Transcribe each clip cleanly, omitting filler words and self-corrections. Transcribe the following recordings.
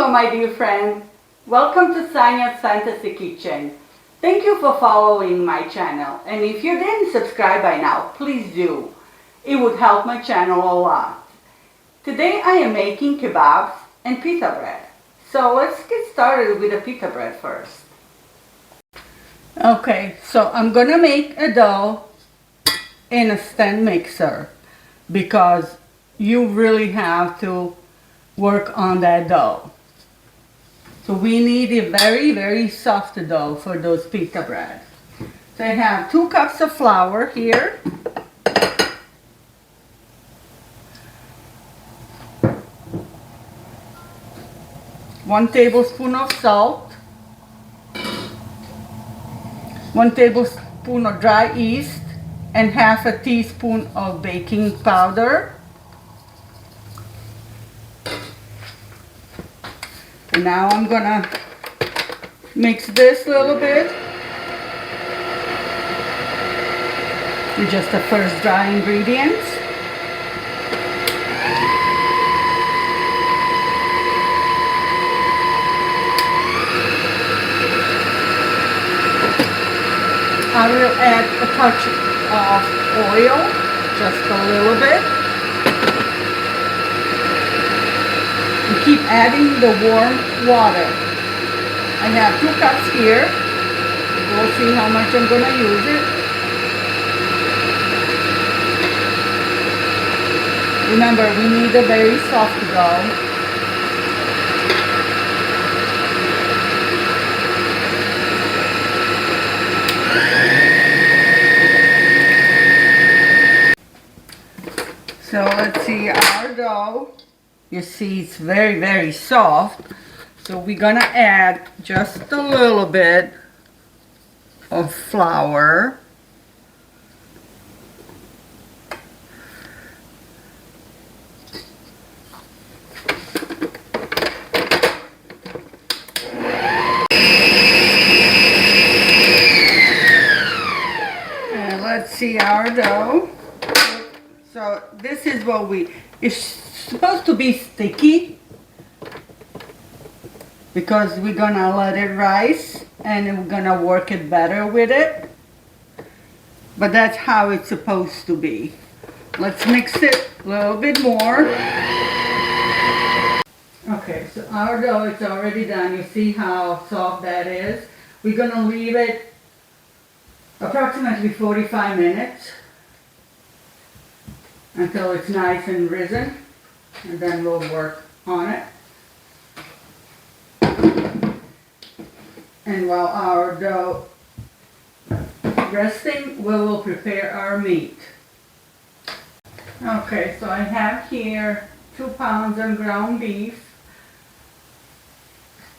Hello my dear friend, welcome to Sanja's Fantasy Kitchen. Thank you for following my channel, and if you didn't subscribe by now, please do. It would help my channel a lot. Today I am making kebabs and pita bread. So let's get started with the pita bread first. Okay, so I'm gonna make a dough in a stand mixer because you really have to work on that dough. So we need a very soft dough for those pita bread. So I have 2 cups of flour here. One tablespoon of salt. 1 tablespoon of dry yeast and half a teaspoon of baking powder. And now I'm gonna mix this a little bit with just the first dry ingredients. I will add a touch of oil, just a little bit. And keep adding the warm water. I have 2 cups here. We'll see how much I'm going to use it. Remember, we need a very soft dough. So let's see our dough. You see it's very soft. So we're gonna add just a little bit of flour. And let's see our dough. So this is what it's supposed to be sticky because we're gonna let it rise and we're gonna work it better with it. But that's how it's supposed to be. Let's mix it a little bit more. Okay, so our dough is already done. You see how soft that is? We're gonna leave it approximately 45 minutes. Until it's nice and risen, and then we'll work on it. And while our dough resting, we will prepare our meat. Okay, so I have here 2 pounds of ground beef,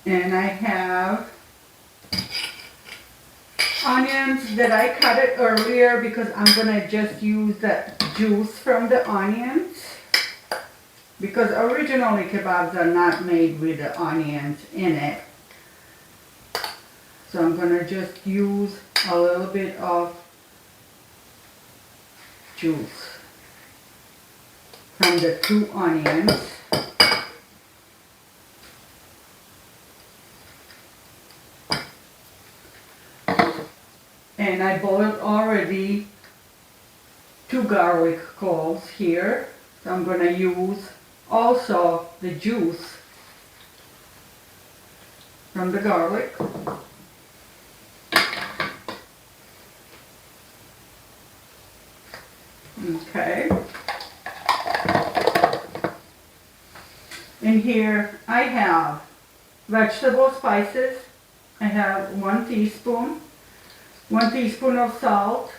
and I have onions that I cut it earlier because I'm gonna just use the juice from the onions, because originally kebabs are not made with the onions in it. So I'm gonna just use a little bit of juice from the 2 onions. And I boiled already 2 garlic cloves here. So I'm going to use also the juice from the garlic. Okay. In here I have vegetable spices. I have 1 teaspoon. 1 teaspoon of salt,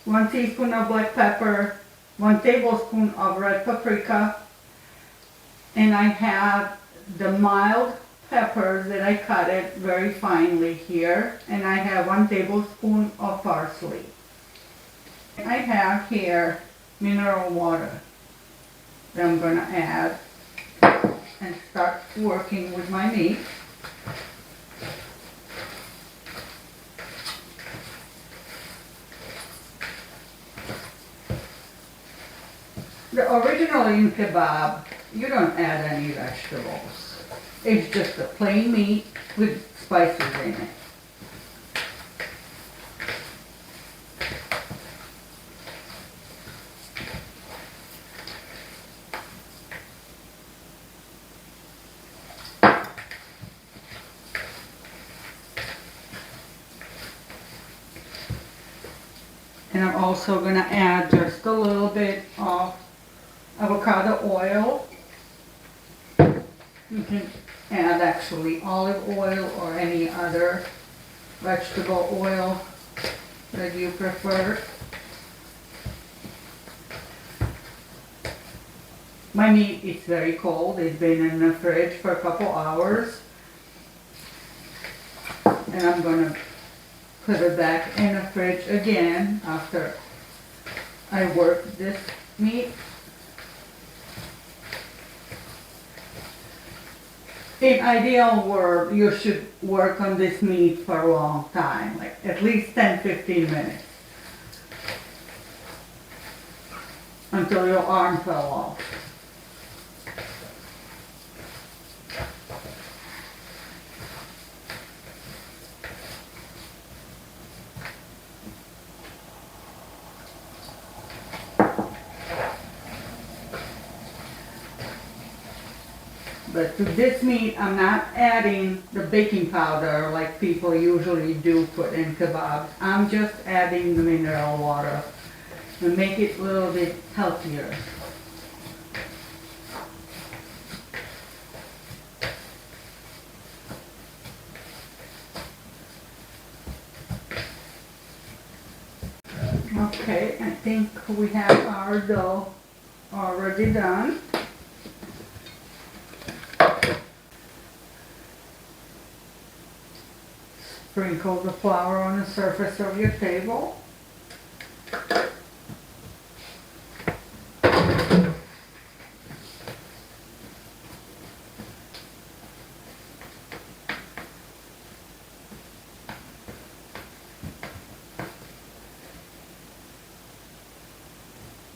1 teaspoon of black pepper, 1 tablespoon of red paprika, and I have the mild peppers that I cut it very finely here, and I have 1 tablespoon of parsley. I have here mineral water that I'm going to add and start working with my meat. Originally in kebab, you don't add any vegetables. It's just a plain meat with spices in it. And I'm also going to add just a little bit of avocado oil. You can add actually olive oil or any other vegetable oil that you prefer. My meat is very cold. It's been in the fridge for a couple hours. And I'm going to put it back in the fridge again after I work this meat. In ideal world, you should work on this meat for a long time, like at least 10-15 minutes. Until your arm fell off. But to this meat, I'm not adding the baking powder like people usually do put in kebabs. I'm just adding the mineral water to make it a little bit healthier. Okay, I think we have our dough already done. Sprinkle the flour on the surface of your table.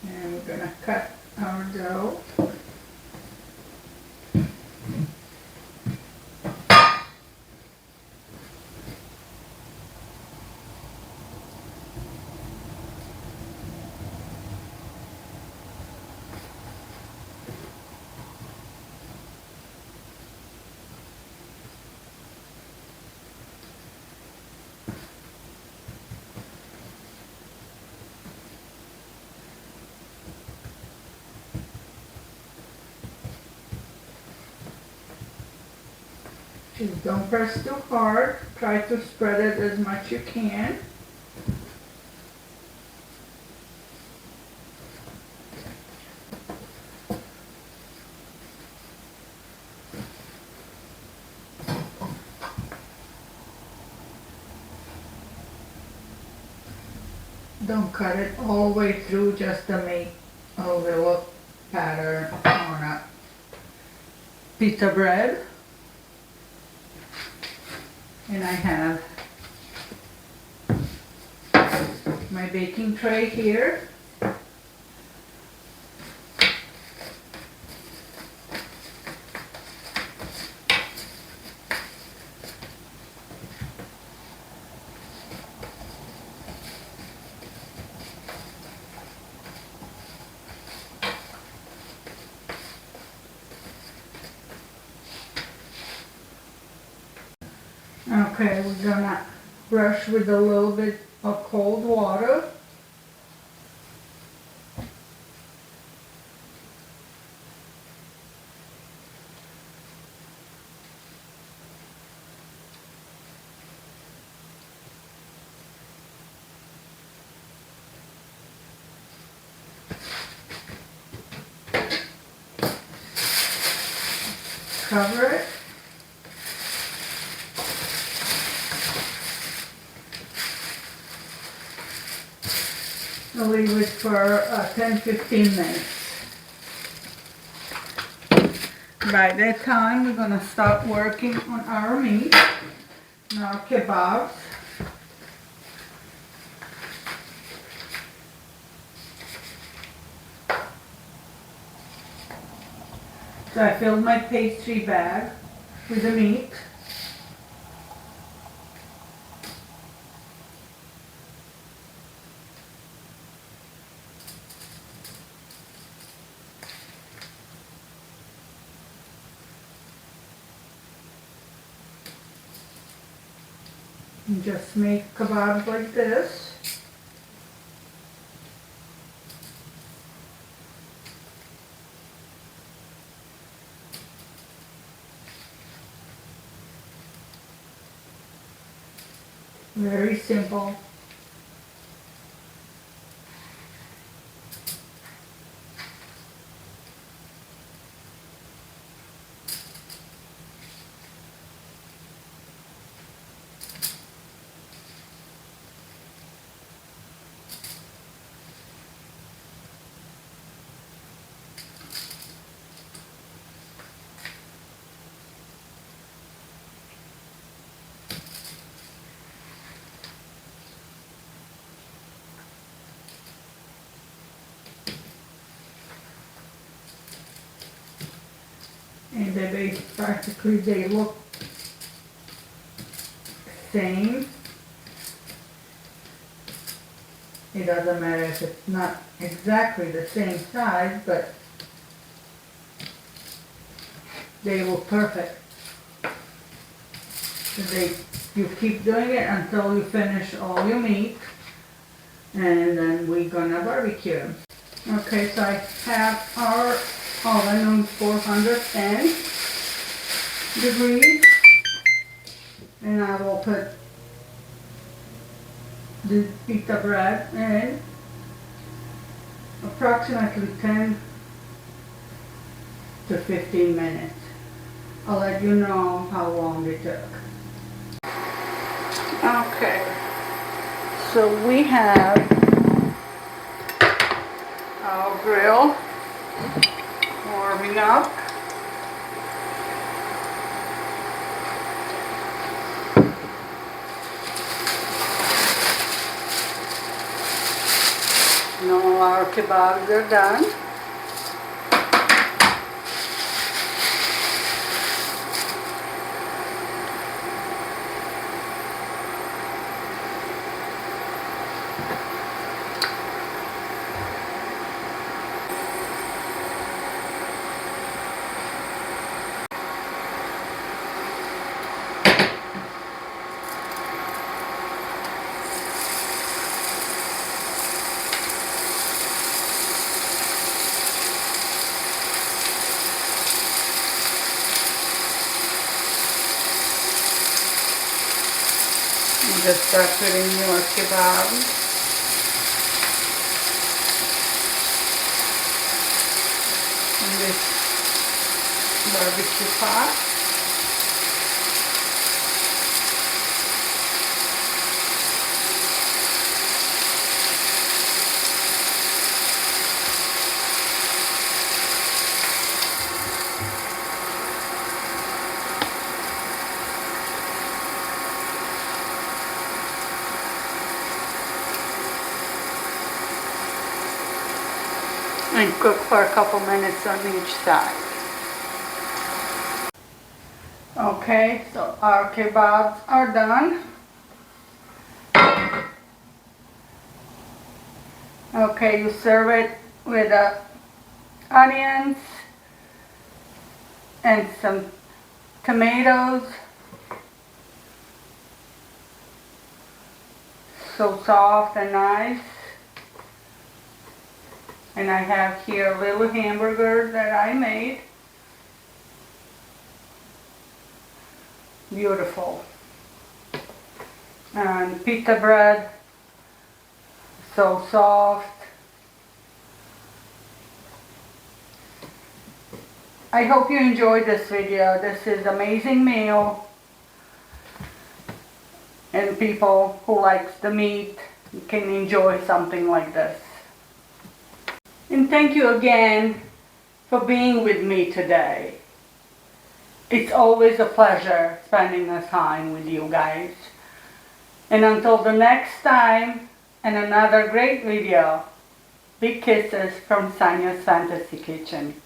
And we're going to cut our dough. Just don't press too hard. Try to spread it as much you can. Don't cut it all the way through just to make a little pattern on a pita bread. And I have my baking tray here. Okay, we're gonna brush with a little bit of cold water. Cover it. I'll leave it for 10-15 minutes. By that time, we're going to start working on our meat, our kebabs. So I filled my pastry bag with the meat. And just make kebabs like this. Very simple. And practically they look same. It doesn't matter if it's not exactly the same size, but they look perfect. So you keep doing it until you finish all your meat, and then we're gonna barbecue. Okay, so I have our oven on 410 degrees, and I will put the pita bread in approximately 10 to 15 minutes. I'll let you know how long it took. Okay, so we have our grill warming up. Now our kebabs are done. Just start putting your kebabs. In this barbecue pot. And cook for a couple minutes on each side. Okay, so our kebabs are done. Okay, you serve it with onions and some tomatoes. So soft and nice. And I have here little hamburgers that I made. Beautiful. And pita bread, so soft. I hope you enjoyed this video. This is amazing meal. And people who likes the meat can enjoy something like this. And thank you again for being with me today. It's always a pleasure spending this time with you guys. And until the next time and another great video, big kisses from Sanja's Fantasy Kitchen.